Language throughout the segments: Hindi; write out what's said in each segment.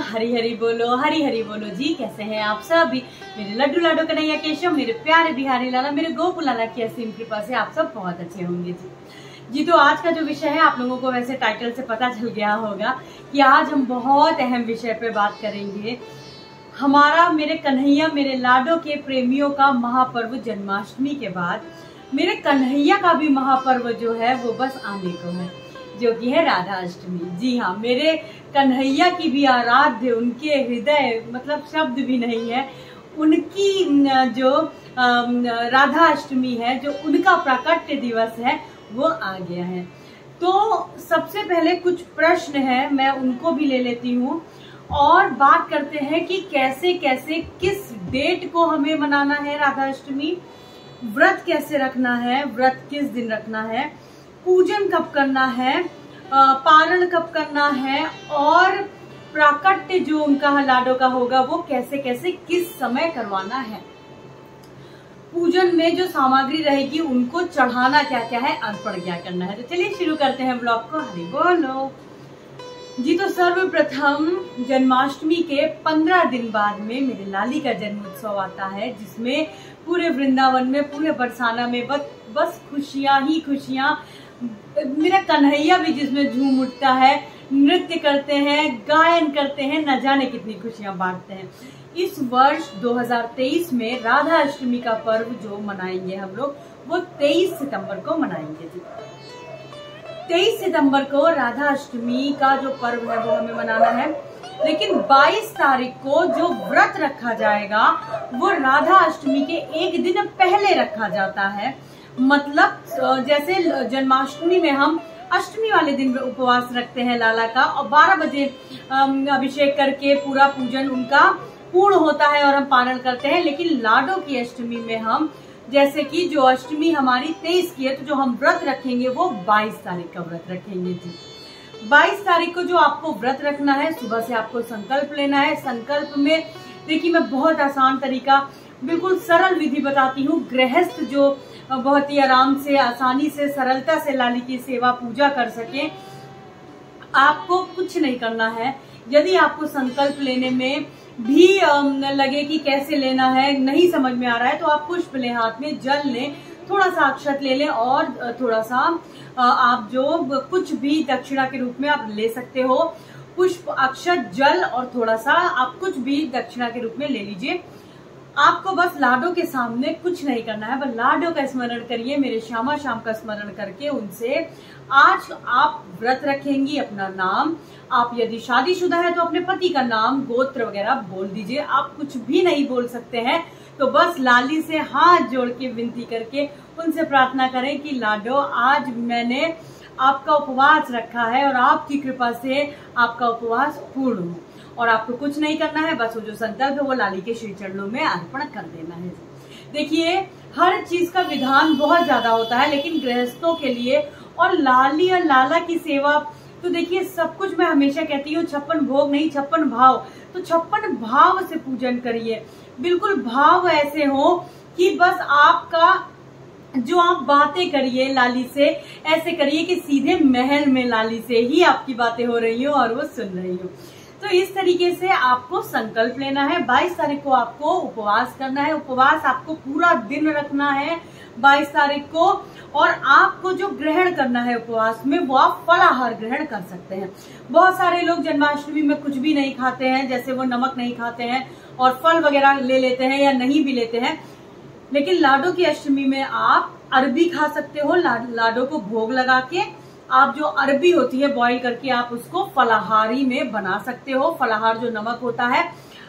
हरी हरी बोलो, हरी हरी बोलो जी। कैसे हैं आप सभी? मेरे लड्डू लाडो कन्हैया केशव, मेरे प्यारे बिहारी लाला, मेरे गोकुल लाला की असीम कृपा से आप सब बहुत अच्छे होंगे जी। तो आज का जो विषय है, आप लोगों को वैसे टाइटल से पता चल गया होगा कि आज हम बहुत अहम विषय पे बात करेंगे। हमारा, मेरे कन्हैया, मेरे लाडो के प्रेमियों का महापर्व जन्माष्टमी के बाद मेरे कन्हैया का भी महापर्व जो है वो बस आने को है, जो कि है राधा अष्टमी। जी हाँ, मेरे कन्हैया की भी आराध्य, उनके हृदय मतलब शब्द भी नहीं है, उनकी जो राधा अष्टमी है, जो उनका प्राकट्य दिवस है, वो आ गया है। तो सबसे पहले कुछ प्रश्न है, मैं उनको भी ले लेती हूँ और बात करते हैं कि कैसे कैसे किस डेट को हमें मनाना है राधा अष्टमी, व्रत कैसे रखना है, व्रत किस दिन रखना है, पूजन कब करना है, पारण कब करना है, और प्राकट्य जो उनका लाडो का होगा वो कैसे कैसे किस समय करवाना है, पूजन में जो सामग्री रहेगी उनको चढ़ाना क्या क्या है, अर्पण क्या करना है। तो चलिए शुरू करते हैं ब्लॉग को। हरि बोलो जी। तो सर्वप्रथम जन्माष्टमी के 15 दिन बाद में मेरे लाली का जन्म उत्सव आता है, जिसमें पूरे वृंदावन में, पूरे बरसाना में बस खुशियां ही खुशियां। मेरा कन्हैया भी जिसमें झूम उठता है, नृत्य करते हैं, गायन करते हैं, न जाने कितनी खुशियां बांटते हैं। इस वर्ष 2023 में राधा अष्टमी का पर्व जो मनाएंगे हम लोग, वो 23 सितंबर को मनाएंगे जी। 23 सितंबर को राधा अष्टमी का जो पर्व है वो हमें मनाना है, लेकिन 22 तारीख को जो व्रत रखा जाएगा वो राधा अष्टमी के एक दिन पहले रखा जाता है। मतलब जैसे जन्माष्टमी में हम अष्टमी वाले दिन उपवास रखते हैं लाला का, और 12 बजे अभिषेक करके पूरा पूजन उनका पूर्ण होता है और हम पारण करते हैं। लेकिन लाडो की अष्टमी में हम, जैसे कि जो अष्टमी हमारी 23 की है, तो जो हम व्रत रखेंगे वो 22 तारीख का व्रत रखेंगे जी। 22 तारीख को जो आपको व्रत रखना है, सुबह से आपको संकल्प लेना है। संकल्प में देखिए, मैं बहुत आसान तरीका, बिल्कुल सरल विधि बताती हूँ। गृहस्थ जो बहुत ही आराम से, आसानी से, सरलता से लाली की सेवा पूजा कर सके, आपको कुछ नहीं करना है। यदि आपको संकल्प लेने में भी लगे कि कैसे लेना है, नहीं समझ में आ रहा है, तो आप पुष्प लें, हाथ में जल लें, थोड़ा सा अक्षत ले लें, और थोड़ा सा आप जो कुछ भी दक्षिणा के रूप में आप ले सकते हो। पुष्प, अक्षत, जल और थोड़ा सा आप कुछ भी दक्षिणा के रूप में ले लीजिए। आपको बस लाडो के सामने कुछ नहीं करना है, बस लाडो का स्मरण करिए, मेरे श्यामा श्याम का स्मरण करके उनसे आज आप व्रत रखेंगी। अपना नाम, आप यदि शादीशुदा है तो अपने पति का नाम, गोत्र वगैरह बोल दीजिए। आप कुछ भी नहीं बोल सकते हैं तो बस लाली से हाथ जोड़ के विनती करके उनसे प्रार्थना करें कि लाडो, आज मैंने आपका उपवास रखा है और आपकी कृपा से आपका उपवास पूर्ण हो, और आपको कुछ नहीं करना है, बस वो जो संकल्प है वो लाली के श्री चरणों में अर्पण कर देना है। देखिए, हर चीज का विधान बहुत ज्यादा होता है, लेकिन गृहस्थों के लिए और लाली और लाला की सेवा, तो देखिए सब कुछ मैं हमेशा कहती हूँ, 56 भोग नहीं 56 भाव। तो 56 भाव से पूजन करिए, बिल्कुल भाव ऐसे हो कि बस आपका जो आप बातें करिए लाली से, ऐसे करिए कि सीधे महल में लाली से ही आपकी बातें हो रही हो और वो सुन रही हो। तो इस तरीके से आपको संकल्प लेना है। 22 तारीख को आपको उपवास करना है। उपवास आपको पूरा दिन रखना है 22 तारीख को, और आपको जो ग्रहण करना है उपवास में, वो आप फलाहार ग्रहण कर सकते हैं। बहुत सारे लोग जन्माष्टमी में कुछ भी नहीं खाते हैं, जैसे वो नमक नहीं खाते हैं और फल वगैरह ले लेते हैं या नहीं भी लेते हैं। लेकिन लाडो की अष्टमी में आप अरबी खा सकते हो। लाडो को भोग लगा के आप जो अरबी होती है बॉईल करके आप उसको फलाहारी में बना सकते हो। फलाहार जो नमक होता है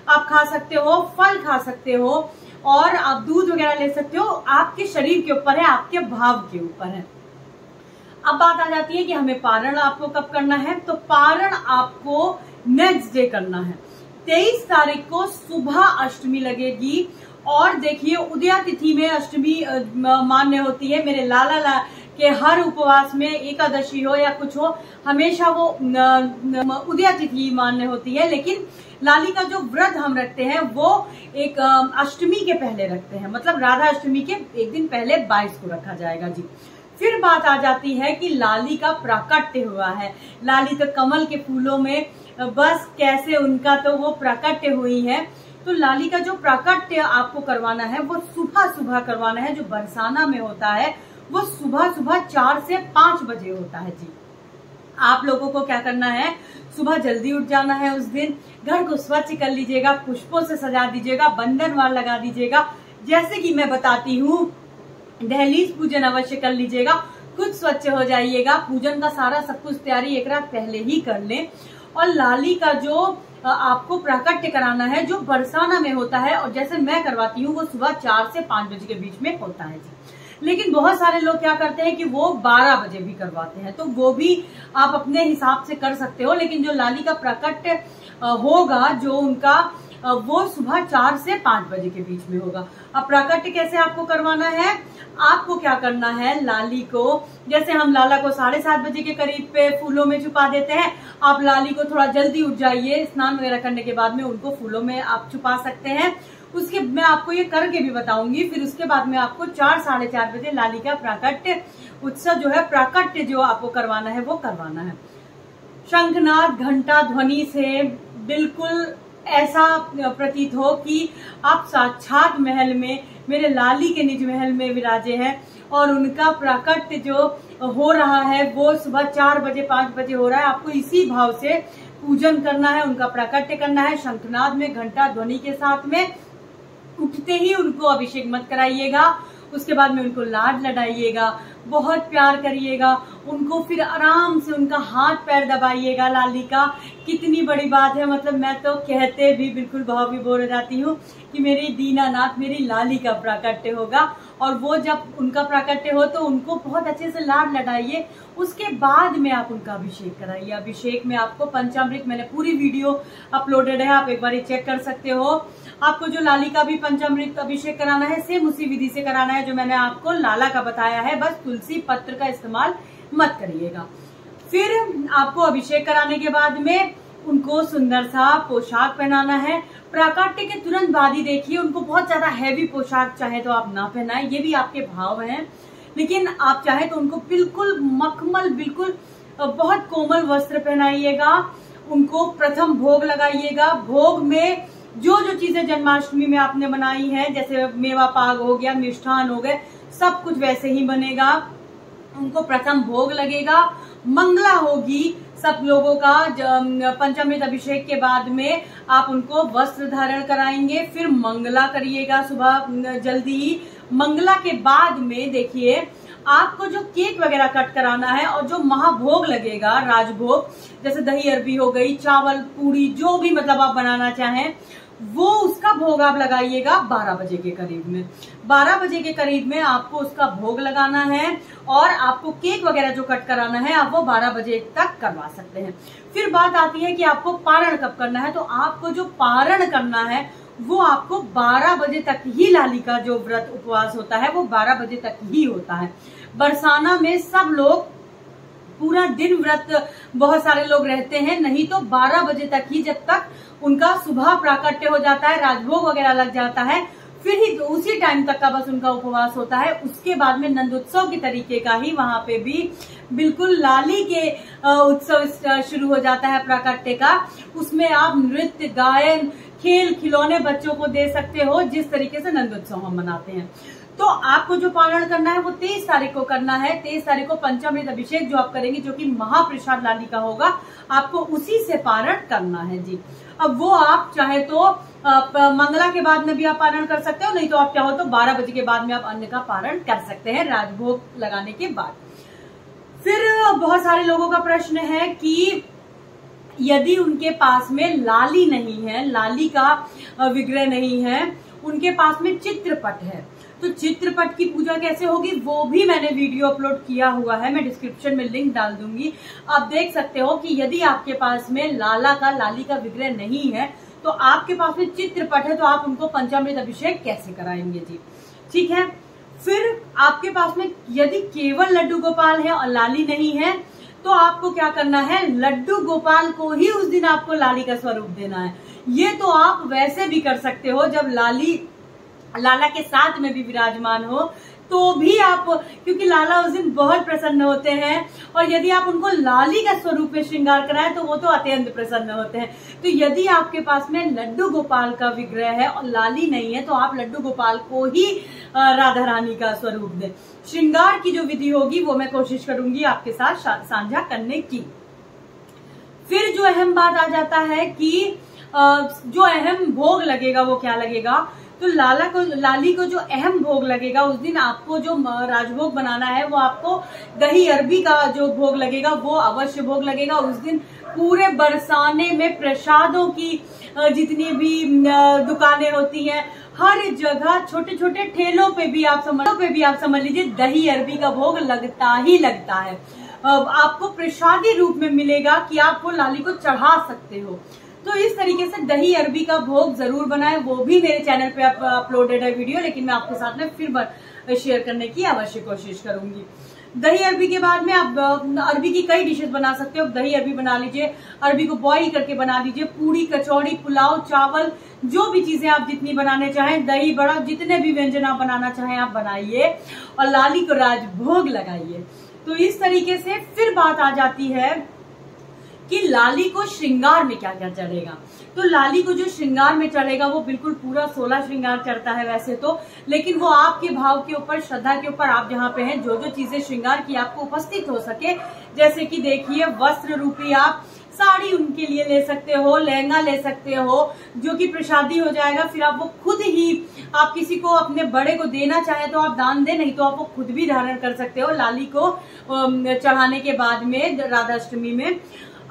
आप खा सकते हो, फल खा सकते हो, और आप दूध वगैरह ले सकते हो। आपके शरीर के ऊपर है, आपके भाव के ऊपर है। अब बात आ जाती है कि हमें पारण आपको कब करना है। तो पारण आपको नेक्स्ट डे करना है। 23 तारीख को सुबह अष्टमी लगेगी, और देखिए उदया तिथि में अष्टमी मान्य होती है। मेरे लाला के हर उपवास में, एकादशी हो या कुछ हो, हमेशा वो उदया तिथि मान्य होती है। लेकिन लाली का जो व्रत हम रखते हैं वो एक अष्टमी के पहले रखते हैं, मतलब राधा अष्टमी के एक दिन पहले 22 को रखा जाएगा जी। फिर बात आ जाती है कि लाली का प्राकट्य हुआ है। लाली तो कमल के फूलों में बस कैसे उनका तो वो प्राकट्य हुई है। तो लाली का जो प्राकट्य आपको करवाना है वो सुबह सुबह करवाना है। जो बरसाना में होता है वो सुबह सुबह 4 से 5 बजे होता है जी। आप लोगों को क्या करना है, सुबह जल्दी उठ जाना है। उस दिन घर को स्वच्छ कर लीजिएगा, पुष्पों से सजा दीजिएगा, बंधनवार लगा दीजिएगा। जैसे कि मैं बताती हूँ, दहलीज पूजन अवश्य कर लीजिएगा, खुद स्वच्छ हो जाइएगा। पूजन का सारा सब कुछ तैयारी एक रात पहले ही कर लें। और लाली का जो आपको प्राकट्य कराना है जो बरसाना में होता है, और जैसे मैं करवाती हूँ वो सुबह 4 से 5 बजे के बीच में होता है जी। लेकिन बहुत सारे लोग क्या करते हैं कि वो 12 बजे भी करवाते हैं, तो वो भी आप अपने हिसाब से कर सकते हो। लेकिन जो लाली का प्राकट्य होगा जो उनका वो सुबह 4 से 5 बजे के बीच में होगा। अब प्राकट्य कैसे आपको करवाना है, आपको क्या करना है, लाली को जैसे हम लाला को 7:30 बजे के करीब पे फूलों में छुपा देते हैं, आप लाली को थोड़ा जल्दी उठ जाइए, स्नान वगैरह करने के बाद में उनको फूलों में आप छुपा सकते हैं। उसके मैं आपको ये करके भी बताऊंगी। फिर उसके बाद में आपको 4 साढ़े 4 बजे लाली का प्राकट्य उत्सव जो है, प्राकट्य जो आपको करवाना है वो करवाना है। शंखनाद घंटा ध्वनि से बिल्कुल ऐसा प्रतीत हो कि आप साक्षात महल में, मेरे लाली के निज महल में विराजे हैं, और उनका प्राकट्य जो हो रहा है वो सुबह 4 बजे 5 बजे हो रहा है। आपको इसी भाव से पूजन करना है, उनका प्राकट्य करना है। शंखनाद में घंटा ध्वनि के साथ में उठते ही उनको अभिषेक मत कराइएगा, उसके बाद में उनको लाड लडाइएगा, बहुत प्यार करिएगा उनको, फिर आराम से उनका हाथ पैर दबाइएगा लाली का। कितनी बड़ी बात है, मतलब मैं तो कहते भी बिल्कुल भाव विभोर हो जाती हूँ कि मेरी दीनानाथ, मेरी लाली का प्राकट्य होगा। और वो जब उनका प्राकट्य हो तो उनको बहुत अच्छे से लाड लडाइए, उसके बाद में आप उनका अभिषेक कराइए। अभिषेक में आपको पंचामृत, मैंने पूरी वीडियो अपलोडेड है, आप एक बार चेक कर सकते हो। आपको जो लाली का भी पंचामृत अभिषेक कराना है सेम उसी विधि से कराना है जो मैंने आपको लाला का बताया है, बस तुलसी पत्र का इस्तेमाल मत करिएगा। फिर आपको अभिषेक कराने के बाद में उनको सुंदर सा पोशाक पहनाना है। प्राकट्य के तुरंत बाद ही देखिए, उनको बहुत ज्यादा हैवी पोशाक चाहे तो आप ना पहनाएं, ये भी आपके भाव हैं। लेकिन आप चाहे तो उनको बिल्कुल मखमल, बिल्कुल बहुत कोमल वस्त्र पहनाइएगा। उनको प्रथम भोग लगाइएगा। भोग में जो जो चीजें जन्माष्टमी में आपने बनाई है, जैसे मेवा पाग हो गया, मिष्ठान हो गए, सब कुछ वैसे ही बनेगा। उनको प्रथम भोग लगेगा, मंगला होगी सब लोगों का। पंचामृत अभिषेक के बाद में आप उनको वस्त्र धारण कराएंगे, फिर मंगला करिएगा सुबह जल्दी ही। मंगला के बाद में देखिए आपको जो केक वगैरह कट कराना है और जो महाभोग लगेगा, राजभोग, जैसे दही अरबी हो गई, चावल पूड़ी, जो भी मतलब आप बनाना चाहें, वो उसका भोग आप लगाइएगा 12 बजे के करीब में। 12 बजे के करीब में आपको उसका भोग लगाना है, और आपको केक वगैरह जो कट कराना है आप वो 12 बजे तक करवा सकते हैं। फिर बात आती है कि आपको पारण कब करना है। तो आपको जो पारण करना है वो आपको 12 बजे तक ही, लाली का जो व्रत उपवास होता है वो 12 बजे तक ही होता है। बरसाना में सब लोग पूरा दिन व्रत बहुत सारे लोग रहते हैं, नहीं तो 12 बजे तक ही, जब तक उनका सुबह प्राकट्य हो जाता है, राजभोग वगैरह लग जाता है, फिर ही उसी टाइम तक का बस उनका उपवास होता है। उसके बाद में नंदोत्सव की तरीके का ही वहां पे भी बिल्कुल लाली के उत्सव शुरू हो जाता है प्राकट्य का। उसमें आप नृत्य, गायन, खेल खिलौने बच्चों को दे सकते हो, जिस तरीके से नंदोत्सव हम मनाते हैं। तो आपको जो पारण करना है वो 23 तारीख को करना है। 23 तारीख को पंचामृत अभिषेक जो आप करेंगे, जो कि महाप्रसाद लाली का होगा, आपको उसी से पारण करना है जी। अब वो आप चाहे तो मंगला के बाद में भी आप पारण कर सकते हो, नहीं तो आप चाहो तो 12 बजे के बाद में आप अन्न का पारण कर सकते हैं राजभोग लगाने के बाद। फिर बहुत सारे लोगों का प्रश्न है कि यदि उनके पास में लाली नहीं है, लाली का विग्रह नहीं है, उनके पास में चित्रपट है, तो चित्रपट की पूजा कैसे होगी वो भी मैंने वीडियो अपलोड किया हुआ है, मैं डिस्क्रिप्शन में लिंक डाल दूंगी। आप देख सकते हो कि यदि आपके पास में लाली का विग्रह नहीं है तो आपके पास में चित्रपट है, तो आप उनको पंचामृत अभिषेक कैसे कराएंगे जी, ठीक है। फिर आपके पास में यदि केवल लड्डू गोपाल है और लाली नहीं है, तो आपको क्या करना है, लड्डू गोपाल को ही उस दिन आपको लाली का स्वरूप देना है। ये तो आप वैसे भी कर सकते हो जब लाला के साथ में भी विराजमान हो, तो भी आप, क्योंकि लाला उस दिन बहुत प्रसन्न होते हैं और यदि आप उनको लाली का स्वरूप में श्रृंगार कराएं तो वो तो अत्यंत प्रसन्न होते हैं। तो यदि आपके पास में लड्डू गोपाल का विग्रह है और लाली नहीं है तो आप लड्डू गोपाल को ही राधा रानी का स्वरूप दें। श्रृंगार की जो विधि होगी वो मैं कोशिश करूंगी आपके साथ साझा करने की। फिर जो अहम बात आ जाता है कि जो अहम भोग लगेगा वो क्या लगेगा। तो लाली को जो अहम भोग लगेगा उस दिन आपको जो राजभोग बनाना है वो आपको दही अरबी का जो भोग लगेगा वो अवश्य भोग लगेगा। उस दिन पूरे बरसाने में प्रसादों की जितनी भी दुकानें होती हैं हर जगह छोटे छोटे ठेलों पे भी आप समझ लीजिए दही अरबी का भोग लगता ही लगता है। आपको प्रसादी रूप में मिलेगा कि आप वो लाली को चढ़ा सकते हो। तो इस तरीके से दही अरबी का भोग जरूर बनाएं। वो भी मेरे चैनल पे अपलोडेड है वीडियो, लेकिन मैं आपके साथ में फिर शेयर करने की अवश्य कोशिश करूंगी। दही अरबी के बाद में आप अरबी की कई डिशेस बना सकते हो। दही अरबी बना लीजिए, अरबी को बॉईल करके बना लीजिए, पूरी कचौड़ी पुलाव चावल जो भी चीजें आप जितनी बनाने चाहें, दही बड़ा जितने भी व्यंजन आप बनाना चाहें आप बनाइए और लाली को राजभोग लगाइए। तो इस तरीके से फिर बात आ जाती है कि लाली को श्रृंगार में क्या क्या चढ़ेगा। तो लाली को जो श्रृंगार में चढ़ेगा वो बिल्कुल पूरा 16 श्रृंगार चढ़ता है वैसे तो, लेकिन वो आपके भाव के ऊपर, श्रद्धा के ऊपर, आप जहाँ पे हैं जो जो चीजें श्रृंगार की आपको उपस्थित हो सके। जैसे कि देखिए वस्त्र रूपी आप साड़ी उनके लिए ले सकते हो, लहंगा ले सकते हो जो कि प्रसादी हो जाएगा। फिर आप वो खुद ही, आप किसी को अपने बड़े को देना चाहे तो आप दान दे, नहीं तो आप वो खुद भी धारण कर सकते हो। लाली को चढ़ाने के बाद में राधाष्टमी में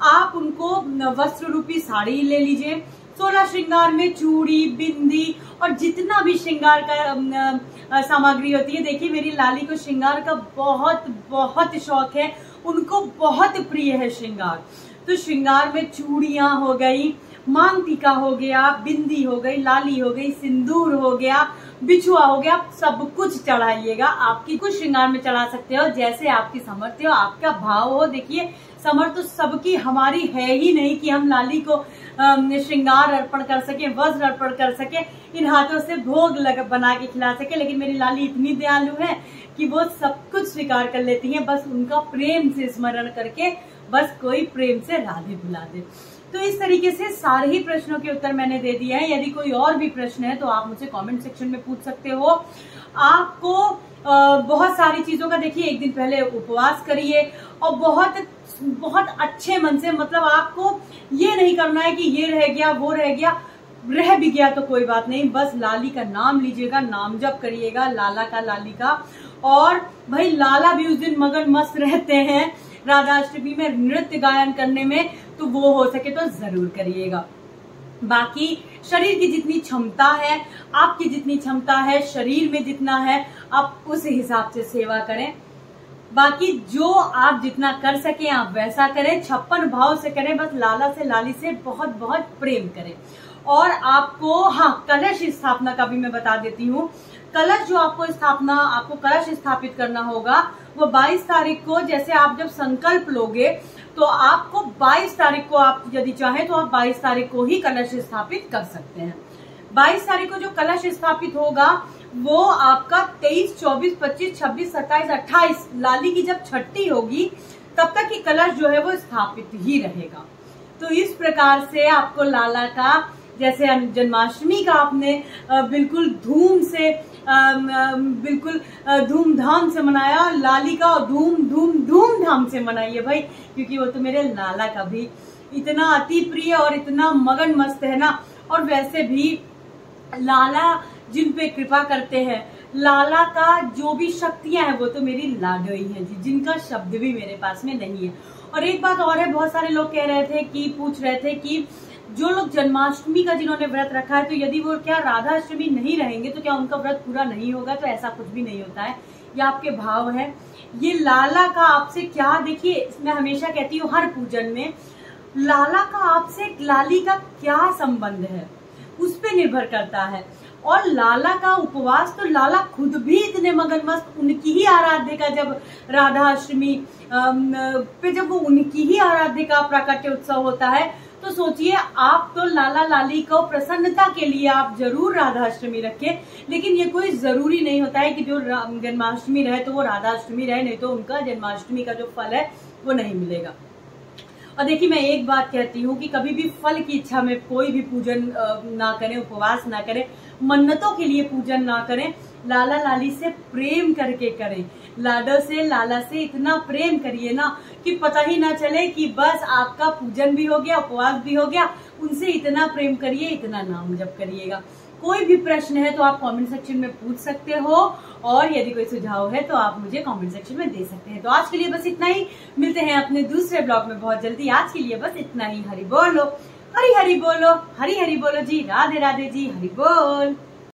आप उनको वस्त्र रूपी साड़ी ले लीजिए। 16 श्रृंगार में चूड़ी बिंदी और जितना भी श्रृंगार का सामग्री होती है। देखिए मेरी लाली को श्रृंगार का बहुत बहुत शौक है, उनको बहुत प्रिय है श्रृंगार। तो श्रृंगार में चूड़ियां हो गई, मांग टीका हो गया, बिंदी हो गई, लाली हो गई, सिंदूर हो गया, बिछुआ हो गया, सब कुछ चढ़ाइएगा। आपकी कुछ श्रृंगार में चढ़ा सकते हो जैसे आपकी सामर्थ्य हो, आपका भाव हो। देखिए समर्थ तो सबकी हमारी है ही नहीं कि हम लाली को श्रृंगार अर्पण कर सके, वस्त्र अर्पण कर सके, इन हाथों से भोग बना के खिला सके। लेकिन मेरी लाली इतनी दयालु है कि वो सब कुछ स्वीकार कर लेती हैं, बस उनका प्रेम से स्मरण करके बस कोई प्रेम से राधे बुला दे। तो इस तरीके से सारे ही प्रश्नों के उत्तर मैंने दे दिए हैं। यदि कोई और भी प्रश्न है तो आप मुझे कमेंट सेक्शन में पूछ सकते हो। आपको बहुत सारी चीजों का देखिए एक दिन पहले उपवास करिए और बहुत अच्छे मन से, मतलब आपको ये नहीं करना है कि ये रह गया वो रह गया, रह भी गया तो कोई बात नहीं, बस लाली का नाम लीजिएगा, नाम जप करिएगा लाला का, लाली का। और भाई लाला भी उस दिन मगन मस्त रहते हैं राधाष्टमी में नृत्य गायन करने में, तो वो हो सके तो जरूर करिएगा। बाकी शरीर की जितनी क्षमता है, आपकी जितनी क्षमता है, शरीर में जितना है, आप उस हिसाब से सेवा करें। बाकी जो आप जितना कर सके आप वैसा करें, 56 भाव से करें, बस लाला से लाली से बहुत बहुत प्रेम करें। और आपको कलश स्थापना का भी मैं बता देती हूँ। कलश जो आपको कलश स्थापित करना होगा वो 22 तारीख को, जैसे आप जब संकल्प लोगे तो आपको 22 तारीख को, आप यदि चाहें तो आप 22 तारीख को ही कलश स्थापित कर सकते हैं। 22 तारीख को जो कलश स्थापित होगा वो आपका 23, 24, 25, 26, 27, 28 लाली की जब छठी होगी तब तक ही कलश जो है वो स्थापित ही रहेगा। तो इस प्रकार से आपको लाला का, जैसे जन्माष्टमी का आपने बिल्कुल धूमधाम से मनाया, लाली का धूमधाम से मनाइए भाई, क्योंकि वो तो मेरे लाला का भी इतना अति प्रिय और इतना मगन मस्त है ना। और वैसे भी लाला जिन पे कृपा करते हैं, लाला का जो भी शक्तियां हैं वो तो मेरी लाडोई है जी, जिनका शब्द भी मेरे पास में नहीं है। और एक बात और है, बहुत सारे लोग पूछ रहे थे कि जो लोग जन्माष्टमी का जिन्होंने व्रत रखा है तो यदि वो क्या राधाष्टमी नहीं रहेंगे तो क्या उनका व्रत पूरा नहीं होगा। तो ऐसा कुछ भी नहीं होता है, ये आपके भाव है। ये लाला का आपसे क्या, देखिए मैं हमेशा कहती हूँ हर पूजन में, लाला का आपसे लाली का क्या संबंध है उस पे निर्भर करता है। और लाला का उपवास तो लाला खुद भी इतने मगन मस्त, उनकी ही आराध्य का जब राधाष्टमी पे जब वो उनकी ही आराध्य का प्राकट्य उत्सव होता है तो सोचिए, आप तो लाला लाली को प्रसन्नता के लिए आप जरूर राधाष्टमी रखें, लेकिन ये कोई जरूरी नहीं होता है कि जो जन्माष्टमी रहे तो वो राधाष्टमी रहे, नहीं तो उनका जन्माष्टमी का जो फल है वो नहीं मिलेगा। और देखिए, मैं एक बात कहती हूँ कि कभी भी फल की इच्छा में कोई भी पूजन ना करें, उपवास ना करें, मन्नतों के लिए पूजन ना करें, लाला लाली से प्रेम करके करें। लाडो से, लाला से इतना प्रेम करिए ना कि पता ही ना चले कि बस आपका पूजन भी हो गया, उपवास भी हो गया। उनसे इतना प्रेम करिए, इतना नाम जप करिएगा। कोई भी प्रश्न है तो आप कमेंट सेक्शन में पूछ सकते हो, और यदि कोई सुझाव है तो आप मुझे कमेंट सेक्शन में दे सकते हैं। तो आज के लिए बस इतना ही, मिलते हैं अपने दूसरे ब्लॉग में बहुत जल्दी। आज के लिए बस इतना ही। हरि बोलो, हरि हरि बोलो, हरि हरि बोलो जी, राधे राधे जी, हरि बोल।